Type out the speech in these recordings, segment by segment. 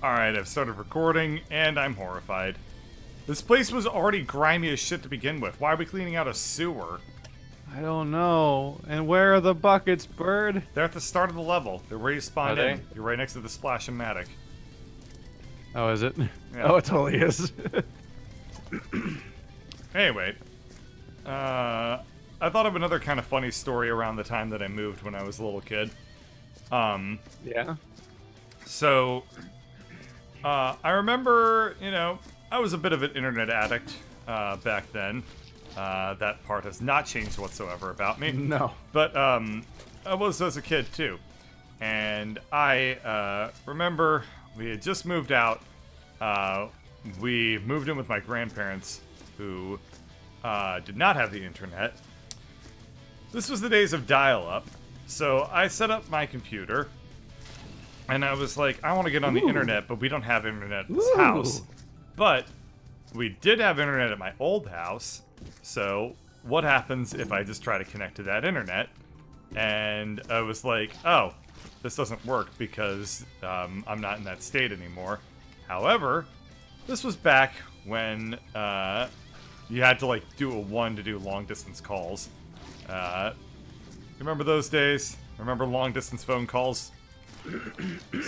Alright, I've started recording, and I'm horrified. This place was already grimy as shit to begin with. Why are we cleaning out a sewer? I don't know. And where are the buckets, Bird? They're at the start of the level. They're ready to spawn Are in. they? You're right next to the splash-o-matic. Oh, is it? Yeah. Oh, it totally is. Anyway, I thought of another kind of funny story around the time that I moved when I was a little kid. Yeah? So, I remember, you know, I was a bit of an internet addict back then. That part has not changed whatsoever about me. No. But I was as a kid too. And I remember we had just moved out. We moved in with my grandparents who did not have the internet. This was the days of dial-up. So I set up my computer and I was like, I want to get on the internet, but we don't have internet at this house. But we did have internet at my old house. So what happens if I just try to connect to that internet? And I was like, oh, this doesn't work because I'm not in that state anymore. However, this was back when you had to like do a 1 to do long distance calls. Remember those days? Remember long distance phone calls?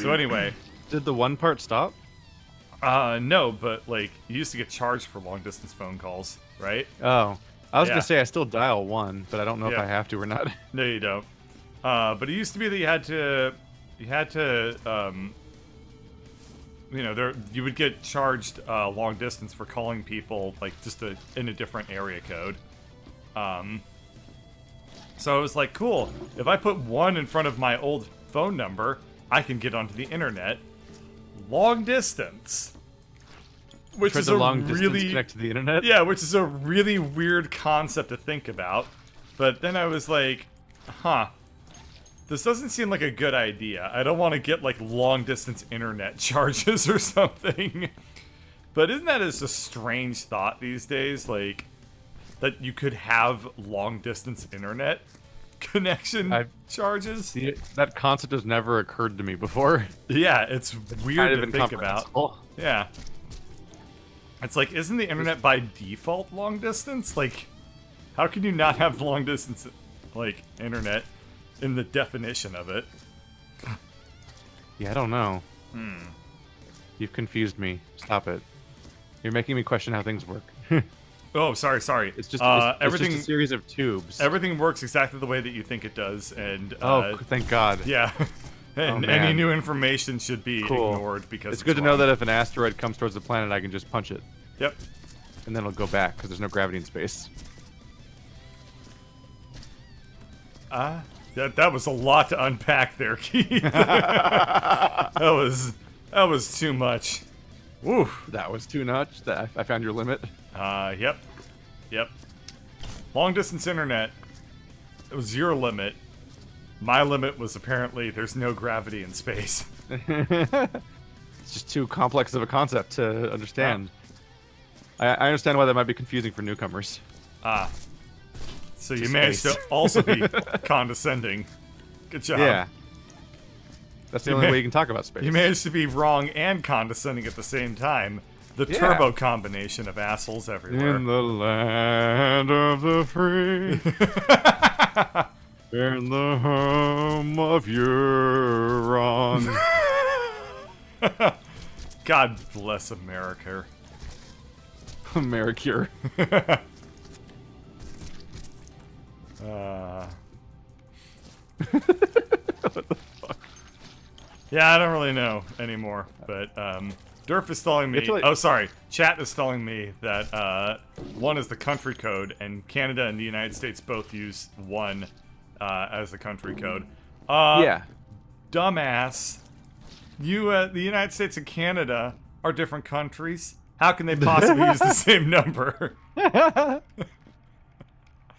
So anyway. Did the one part stop? No, but like you used to get charged for long distance phone calls, right? Oh. I was Yeah. gonna say I still dial 1, but I don't know if Yeah. I have to or not. No, you don't. But it used to be that you had to, you know, you would get charged long distance for calling people like just in a different area code. So I was like, cool. If I put 1 in front of my old phone number, I can get onto the internet long distance. Which is a long distance really connect to the internet? yeah, which is a really weird concept to think about. But then I was like, huh. This doesn't seem like a good idea. I don't want to get, like, long-distance internet charges or something. But isn't that just a strange thought these days? Like, that you could have long-distance internet connection charges? See, that concept has never occurred to me before. Yeah, it's weird Kind of to think about. incomprehensible. Yeah. It's like, isn't the internet by default long-distance? Like, how can you not have long-distance, like, internet? In the definition of it. Yeah, I don't know. You've confused me. Stop it. You're making me question how things work. Oh, sorry. It's just everything. just a series of tubes. Everything works exactly the way that you think it does, and Oh, thank God. yeah. And any new information should be ignored because it's good to know that if an asteroid comes towards the planet, I can just punch it. Yep. And then it'll go back because there's no gravity in space. That was a lot to unpack there, Keith. that was too much. Oof. That was too much. I found your limit. Yep. Long distance internet. It was your limit. My limit was apparently there's no gravity in space. It's just too complex of a concept to understand. I understand why that might be confusing for newcomers. So you managed to also be condescending. Good job. Yeah. That's the only way you can talk about space. You managed to be wrong and condescending at the same time. The turbo combination of assholes everywhere. In the land of the free. In the home of Euron. God bless America. Americure. What the fuck? Yeah, I don't really know anymore, but Durf is telling me. Oh, sorry. Chat is telling me that 1 is the country code, and Canada and the United States both use 1 as the country code. Yeah. Dumbass. The United States and Canada are different countries. How can they possibly use the same number?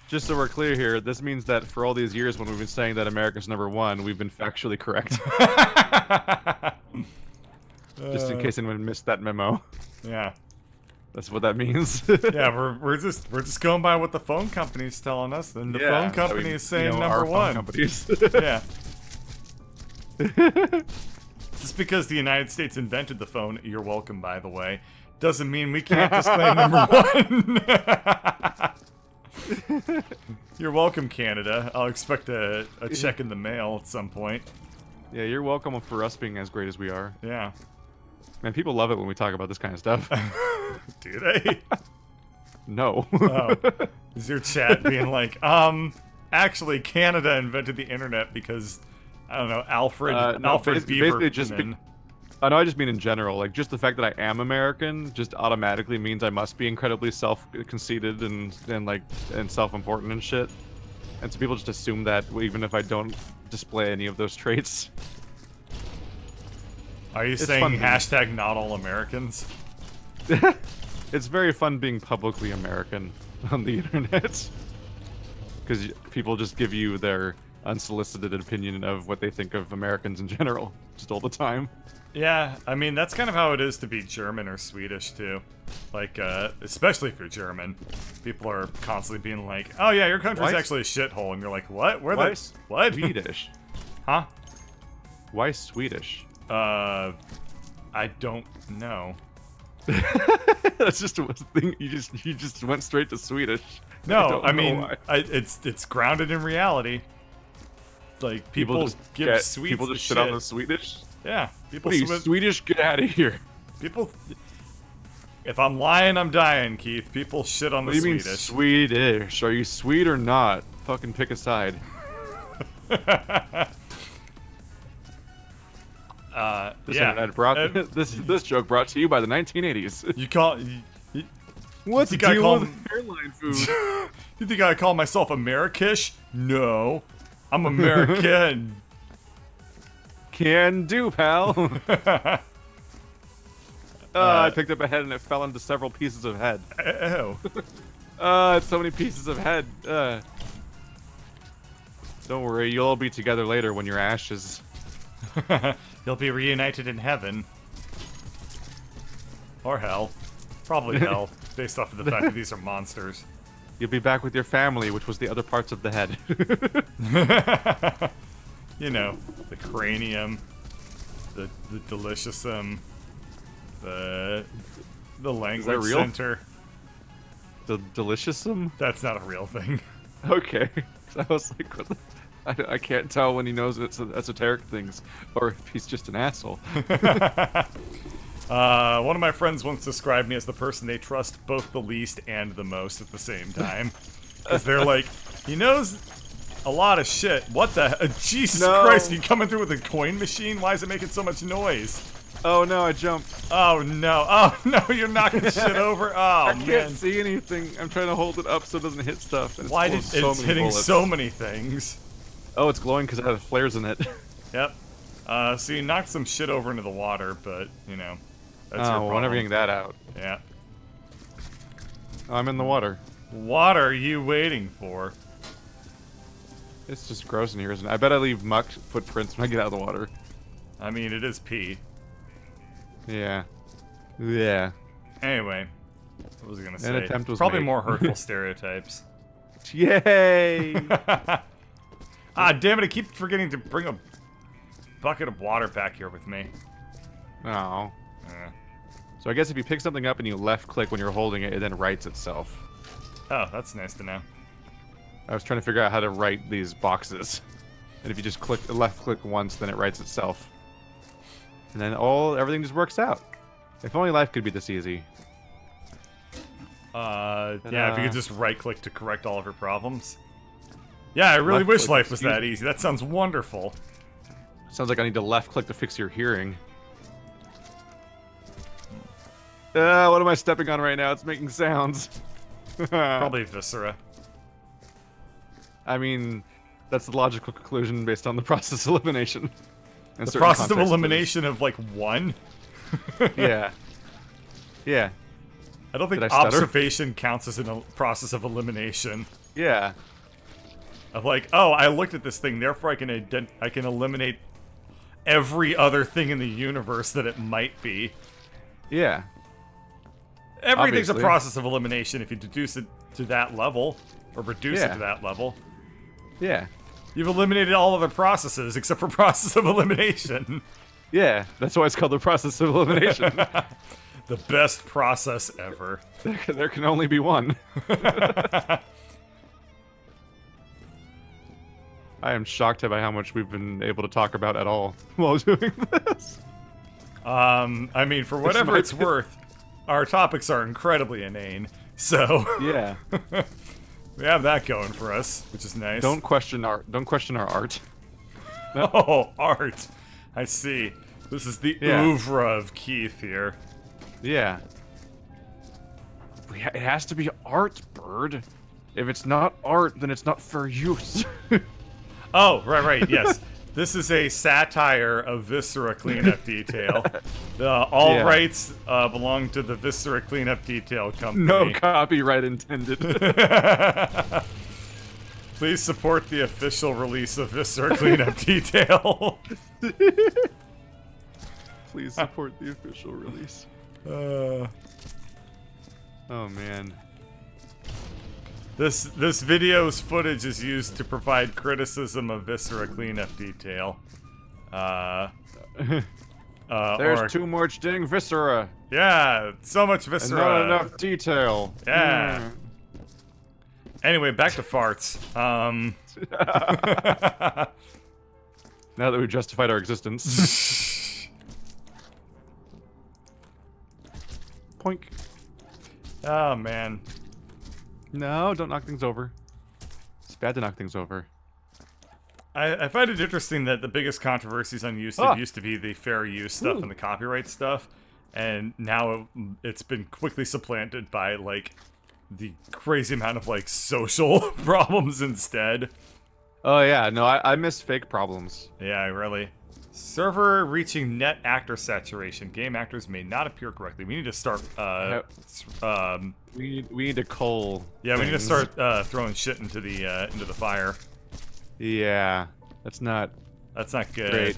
Just so we're clear here, this means that for all these years when we've been saying that America's #1, we've been factually correct. Just in case anyone missed that memo. Yeah. That's what that means. Yeah, we're just going by what the phone company's telling us, and the phone company is saying our #1. phone companies. Yeah. Just because the United States invented the phone, you're welcome, by the way, doesn't mean we can't just claim number one. You're welcome, Canada. I'll expect a check in the mail at some point. Yeah, you're welcome for us being as great as we are. Yeah. Man, people love it when we talk about this kind of stuff. Do they? No. Oh. Is your chat being like, actually, Canada invented the internet because, I don't know, Alfred basically just Beaverman. I know, I just mean in general. Like, just the fact that I am American just automatically means I must be incredibly self-conceited and self-important and shit. And so people just assume that even if I don't display any of those traits. Are you saying hashtag not all Americans? It's very fun being publicly American on the internet. Because people just give you their unsolicited opinion of what they think of Americans in general, just all the time. Yeah, I mean, that's kind of how it is to be German or Swedish, too. Like, especially if you're German. People are constantly being like, oh yeah, your country's actually a shithole, and you're like, what? What? Swedish? Huh? Why Swedish? I don't know. That's just a thing. You just went straight to Swedish. No, I mean, it's grounded in reality. Like, people give Swedes people just shit on the Swedish. Yeah, people. What are you, Swedish? Get out of here. People. If I'm lying, I'm dying, Keith. People shit on the Swedish. What do you mean Swedish? Are you Swede or not? Fucking pick a side. This joke brought to you by the 1980s. You call. What's the deal with airline food? You think I call myself Americish? No, I'm American. Can do, pal. I picked up a head and it fell into several pieces of head. Oh. It's so many pieces of head. Don't worry, you'll all be together later when you're ashes. You'll be reunited in heaven. Or hell. Probably hell, based off of the fact that these are monsters. You'll be back with your family, which was the other parts of the head. You know, the cranium, the deliciousum, the language center. The deliciousum? That's not a real thing. Okay. I was like, what the... I can't tell when he knows it's esoteric things, or if he's just an asshole. One of my friends once described me as the person they trust both the least and the most at the same time. Because they're like, he knows a lot of shit. What the... Jesus Christ, are you coming through with a coin machine? Why is it making so much noise? Oh no, I jumped. Oh no. Oh no, you're knocking shit over. Oh man. I can't see anything. I'm trying to hold it up so it doesn't hit stuff. And why did it's hitting so many things? Oh, it's glowing because it has flares in it. Yep. So you knocked some shit over into the water, but, you know, that's your problem. We're never getting that out. Yeah. Oh, I'm in the water. What are you waiting for? It's just gross in here, isn't it? I bet I leave muck footprints when I get out of the water. I mean, it is pee. Yeah. Yeah. Anyway, what was I gonna say? An attempt was probably made. more hurtful stereotypes. Yay! Ah, damn it, I keep forgetting to bring a bucket of water back here with me. Oh. So I guess if you pick something up and you left-click when you're holding it, it then writes itself. Oh, that's nice to know. I was trying to figure out how to write these boxes. And if you just left-click once, then it writes itself. And then everything just works out. If only life could be this easy. Yeah, if you could just right-click to correct all of your problems. Yeah, I really wish life was that easy. That sounds wonderful. Sounds like I need to left-click to fix your hearing. What am I stepping on right now? It's making sounds. Probably Viscera. I mean, that's the logical conclusion based on the process of elimination. The process of elimination of, like, one? Yeah. Yeah. I don't think observation counts as a process of elimination. Yeah. Of like, oh, I looked at this thing, therefore I can eliminate every other thing in the universe that it might be. Yeah. Everything's a process of elimination if you deduce it to that level, or reduce it to that level. Yeah. You've eliminated all other processes except for process of elimination. Yeah, that's why it's called the process of elimination. The best process ever. There can only be one. I am shocked by how much we've been able to talk about at all while doing this. I mean, for whatever it's worth, our topics are incredibly inane, so Yeah. we have that going for us, which is nice. Don't question our art. Oh, art. I see. This is the oeuvre of Keith here. Yeah. It has to be art, Bird. If it's not art, then it's not fair use. Oh, right, yes. This is a satire of Viscera cleanup detail. All rights belong to the Viscera cleanup detail company. No copyright intended. Please support the official release of Viscera cleanup detail. Please support the official release. Oh man. This video's footage is used to provide criticism of Viscera cleanup detail. There's too much dang Viscera. Yeah, so much Viscera. And not enough detail. Yeah. Anyway, back to farts. Now that we've justified our existence. Poink. Oh, man. No, don't knock things over. It's bad to knock things over. I find it interesting that the biggest controversies on YouTube used to be the fair use stuff and the copyright stuff, and now it's been quickly supplanted by, like, the crazy amount of, like, social problems instead. Oh yeah, no, I miss fake problems. Yeah, really. Server reaching net actor saturation. Game actors may not appear correctly. We need to start, we need to cull. Yeah, we need to things. start throwing shit into the fire. Yeah, that's not good. Great.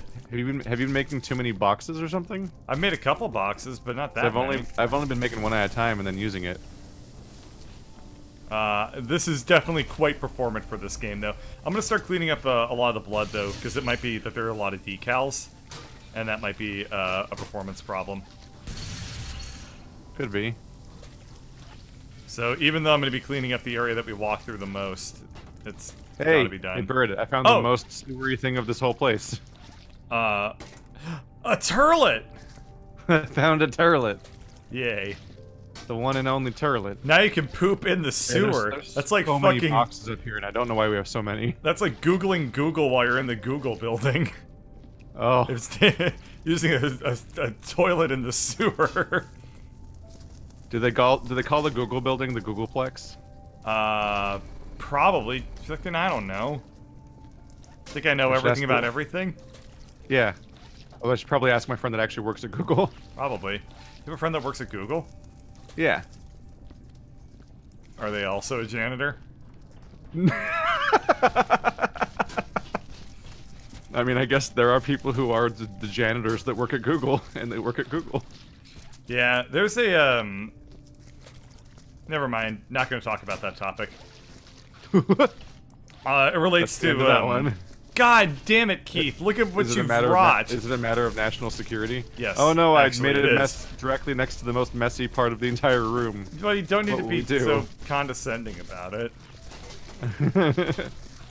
Have you been making too many boxes or something? I've made a couple boxes, but not that many. I've only been making one at a time and then using it. This is definitely quite performant for this game, though. I'm gonna start cleaning up a lot of the blood, though, because it might be that there are a lot of decals, and that might be a performance problem. Could be. So even though I'm gonna be cleaning up the area that we walk through the most, it's gotta be done. Hey, Bird, I found the most sewery thing of this whole place. A turlet! I found a turlet. Yay. The one and only turlet. Now you can poop in the sewer. That's like so fucking many boxes up here, and I don't know why we have so many. That's like Googling Google while you're in the Google building. Oh. It's using a toilet in the sewer. Do they call the Google building the Googleplex? Probably. Fucking, I don't know. Think I know everything about everything? Yeah. Well, I should probably ask my friend that actually works at Google. Probably. You have a friend that works at Google? Yeah. Are they also a janitor? I mean, I guess there are people who are the janitors that work at Google, and they work at Google. Yeah, there's a, never mind. Not going to talk about that topic. It relates to, that one. God damn it, Keith. Look at what you've brought. Is it a matter of national security? Yes. Oh no, I made it a mess directly next to the most messy part of the entire room. Well, you don't need to be so condescending about it.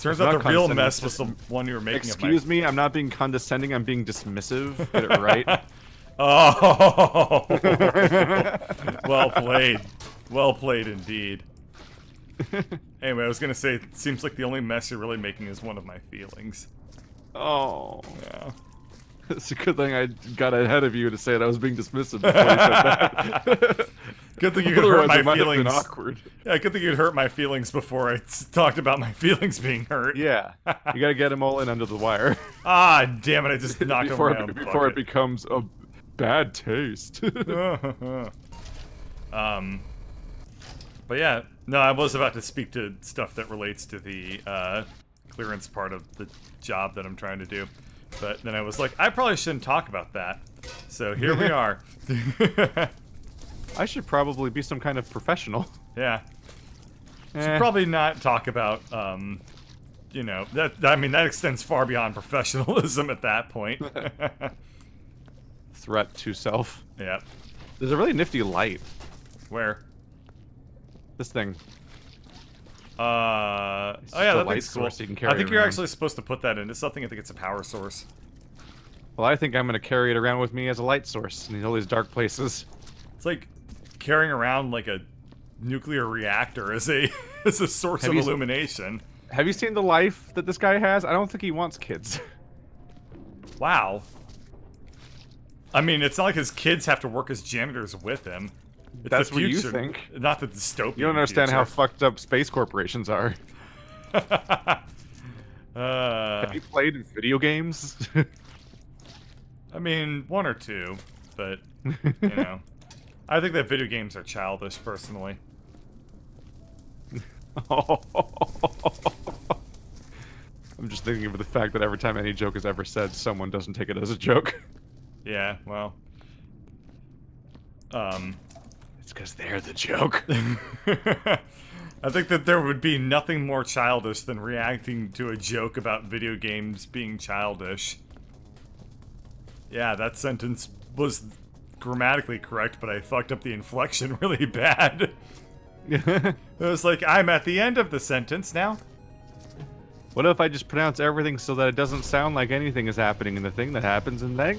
Turns out the real mess was the one you were making. Excuse me, I'm not being condescending, I'm being dismissive. Get it right? Oh! Well played. Well played indeed. Anyway, I was gonna say, it seems like the only mess you're really making is one of my feelings. Oh. Yeah. It's a good thing I got ahead of you to say that I was being dismissive before you said that. Good thing you could hurt my feelings. Been awkward. Yeah, good thing you'd hurt my feelings before I talked about my feelings being hurt. Yeah. You gotta get them all in under the wire. Ah, damn it, I just knocked over before it becomes a bad taste. But yeah, no, I was about to speak to stuff that relates to the clearance part of the job that I'm trying to do. But then I was like, I probably shouldn't talk about that. So here we are. I should probably be some kind of professional. Yeah. Should probably not talk about, you know, that. I mean, that extends far beyond professionalism at that point. threat to self. Yep. There's a really nifty light. Where? This thing. Oh It's yeah, just a that light thing's cool. source you can carry I think you're around. actually supposed to put that into something. I think it's a power source. Well, I think I'm gonna carry it around with me as a light source in all these dark places. It's like carrying around like a nuclear reactor as a as a source of illumination. Have you seen the life that this guy has? I don't think he wants kids. Wow. I mean, it's not like his kids have to work as janitors with him. It's That's the what you future, think. not the dystopian. You don't understand future. how fucked up space corporations are. Have you played video games? I mean, one or two, but you know, I think that video games are childish, personally. I'm just thinking of the fact that every time any joke is ever said, someone doesn't take it as a joke. Yeah, well, It's because they're the joke. I think that there would be nothing more childish than reacting to a joke about video games being childish. Yeah, that sentence was grammatically correct, but I fucked up the inflection really bad. It was like, I'm at the end of the sentence now. What if I just pronounce everything so that it doesn't sound like anything is happening in the thing that happens in that?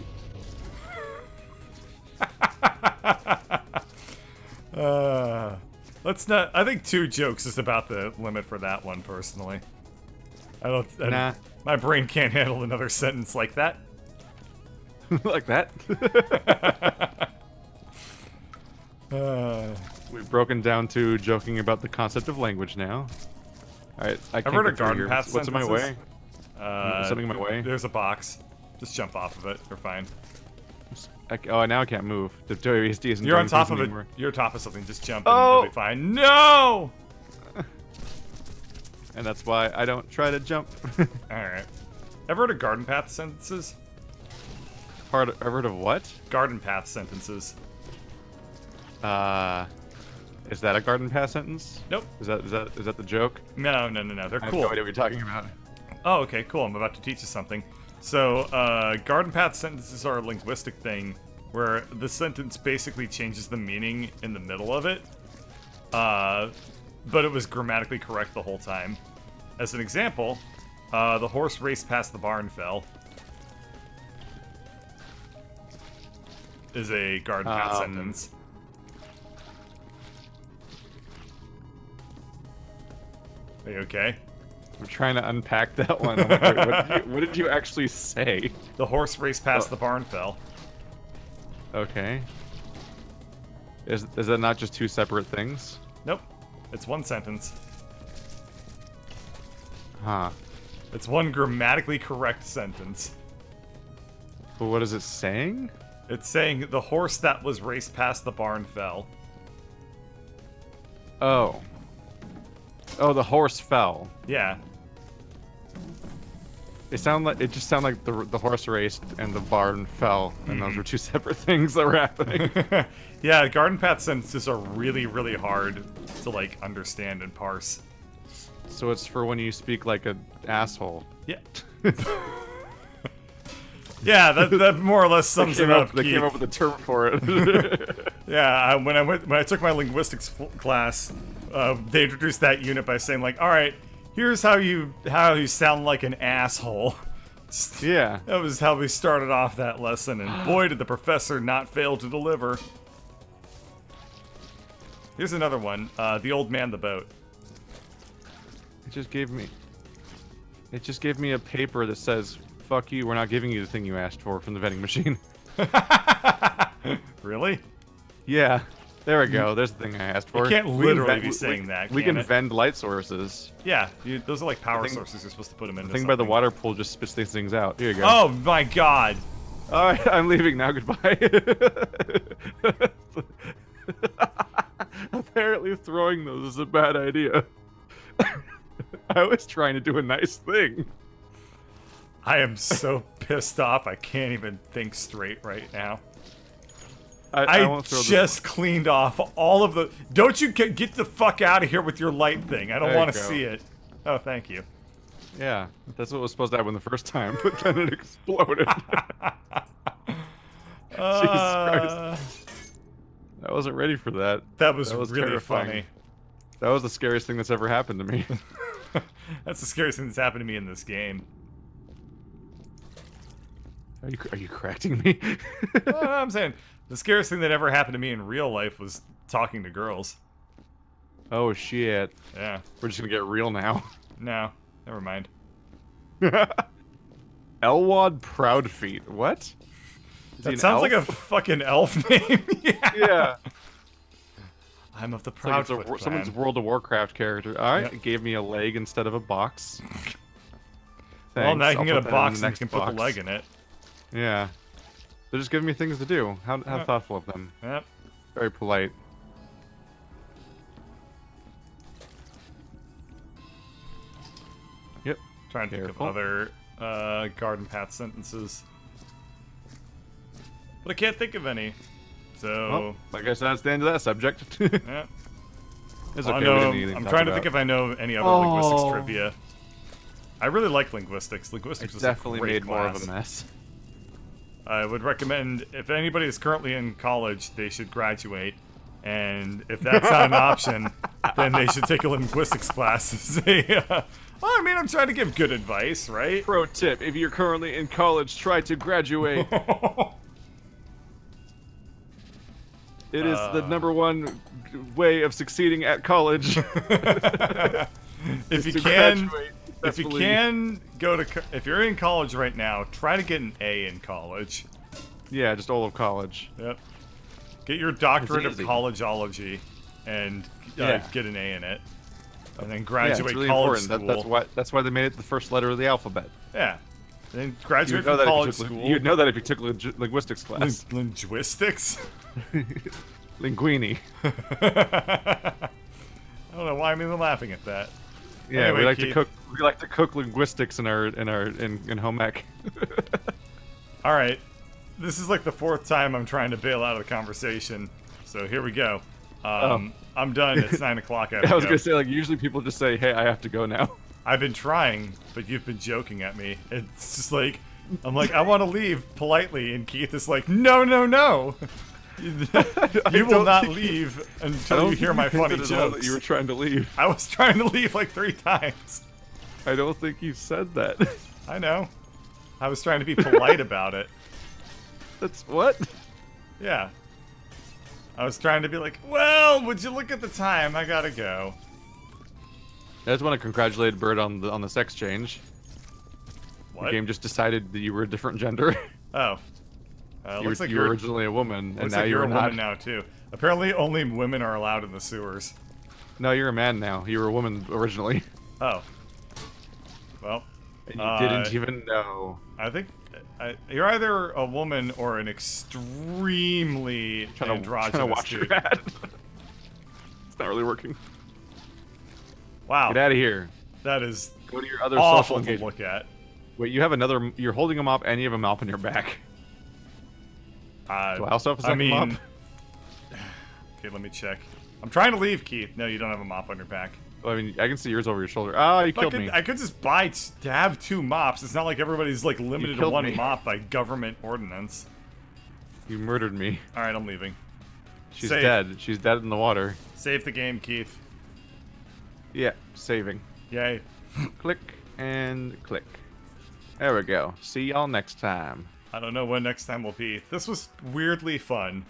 Let's not. I think 2 jokes is about the limit for that one, personally. Nah. My brain can't handle another sentence like that. Like that? We've broken down to joking about the concept of language now. Alright, I can't I've heard get of through garden here. path What's in my way? sentences. Something in my way? There's a box. Just jump off of it. You're fine. Oh, now I can't move. The WSD isn't You're on doing top things of it. anymore. You're on top of something. Just jump Oh! and you'll be fine. No! And that's why I don't try to jump. Alright. Ever heard of garden path sentences? Ever heard of what? Garden path sentences. Is that a garden pass sentence? Nope. Is that the joke? No. They're I have cool. no idea what you're talking about. Oh, okay, cool. I'm about to teach you something. So, garden path sentences are a linguistic thing where the sentence basically changes the meaning in the middle of it. But it was grammatically correct the whole time. As an example, the horse raced past the barn fell. Is a garden path sentence. Are you okay? I'm trying to unpack that one. I'm like, wait, what did you actually say? The horse raced past the barn fell. Okay. Is that not just 2 separate things? Nope. It's one sentence. Huh. It's one grammatically correct sentence. But what is it saying? It's saying the horse that was raced past the barn fell. Oh. Oh, the horse fell. Yeah. It just sounded like the horse raced and the barn fell, and those were 2 separate things that were happening. Yeah, garden path sentences are really, really hard to, like, understand and parse. So it's for when you speak like an asshole. Yeah. Yeah, that more or less sums it up. They came up with a term for it. Yeah, when I took my linguistics class, they introduced that unit by saying like, "All right, here's how you sound like an asshole." Yeah. That was how we started off that lesson, and boy, did the professor not fail to deliver. Here's another one. The old man, the boat. It just gave me a paper that says, "Fuck you, we're not giving you the thing you asked for from the vending machine." Really? Yeah. There we go. There's the thing I asked for. You can't literally be saying that, We can can it? vend light sources. Yeah, those are like power thing- sources. You're supposed to put them in. The thing by the water pool just spits these things out. Here you go. Oh my god! All right, I'm leaving now. Goodbye. Apparently, throwing those is a bad idea. I was trying to do a nice thing. I am so pissed off. I can't even think straight right now. I won't throw just cleaned off all of the. Don't you get the fuck out of here with your light thing? I don't There you want to go. see it. Oh, thank you. Yeah, that's what was supposed to happen the first time, but then it exploded. Christ. I wasn't ready for that. That was really terrifying. funny. That was the scariest thing that's ever happened to me. That's the scariest thing that's happened to me in this game. Are you correcting me? No, I'm saying the scariest thing that ever happened to me in real life was talking to girls. Oh shit. Yeah. We're just gonna get real now. No, never mind. Elwad Proudfeet. What? Is he That an sounds like a elf? fucking elf name. Yeah. I'm of the It's like Proudfoot clan. someone's World of Warcraft character. Alright, Yep. it gave me a leg instead of a box. Well, now you can I'll get a put that in box the and you next can put the box. leg in it. Yeah. They're just giving me things to do. How Yep. thoughtful of them. Yep. Very polite. Yep. Trying to think Careful. of other garden path sentences. But I can't think of any. So, Well, I guess that's the end of that subject. yeah. It's I okay, we know, didn't need anything I'm to trying talk to think about. if I know any other Oh. linguistics trivia. I really like linguistics. Linguistics It's is a definitely great made more class. of a mess. I would recommend, if anybody is currently in college, they should graduate. And if that's not an option, then they should take a linguistics class and say, well, I mean, I'm trying to give good advice, right? Pro tip, if you're currently in college, try to graduate. It is the #1 way of succeeding at college. If you to can, graduate if you successfully. can if you're in college right now, try to get an A in college. Yeah, just all of college. Yep. Get your doctorate of easy. collegeology and Yeah. get an A in it, and then Yeah, graduate it's really college important. school. That's why they made it the first letter of the alphabet. Yeah. Then graduate You'd know from that college if you school. took, you'd know that if you took linguistics class. Linguistics? Linguini. I don't know why I'm even laughing at that. Yeah, Anyway, we like Keith. to cook. We like to cook linguistics in home ec. All right. This is like the 4th time I'm trying to bail out of the conversation. So here we go. I'm done. It's 9 o'clock. I was gonna say, like, usually people just say, "Hey, I have to go now." I've been trying, but you've been joking at me. It's just like, I'm like, I want to leave politely, and Keith is like, no, no, no. You will not leave until you hear my funny at all that jokes. you were trying to leave. I was trying to leave like 3 times. I don't think you said that. I know. I was trying to be polite about it. That's what? Yeah. I was trying to be like, well, would you look at the time? I gotta go. I just want to congratulate Bird on the sex change. What? The game just decided that you were a different gender. Oh. Looks like you were you're originally a woman, and looks now like you're you're a not. woman now too. Apparently, only women are allowed in the sewers. No, you're a man now. You were a woman originally. Oh. Well. And you didn't even know. I think you're either a woman or an extremely androgynous Trying to watch dude. your ad. It's not really working. Wow. Get out of here. That is Go to your other awful social to engagement. look at. Wait, you have another. You're holding a mop, and you have a mop on your back. Do I also have a second mop? Okay, let me check. I'm trying to leave, Keith. No, you don't have a mop on your back. Well, I mean, I can see yours over your shoulder. Ah, you killed me. I could just buy to have 2 mops. It's not like everybody's like limited to killed 1 me. mop by government ordinance. You murdered me. All right, I'm leaving. She's Save. dead. She's dead in the water. Save the game, Keith. Yeah, saving. Yay. Click and click. There we go. See y'all next time. I don't know when next time will be. This was weirdly fun.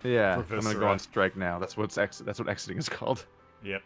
Yeah, For I'm gonna go Viscera. on strike now. That's what exiting is called. Yep.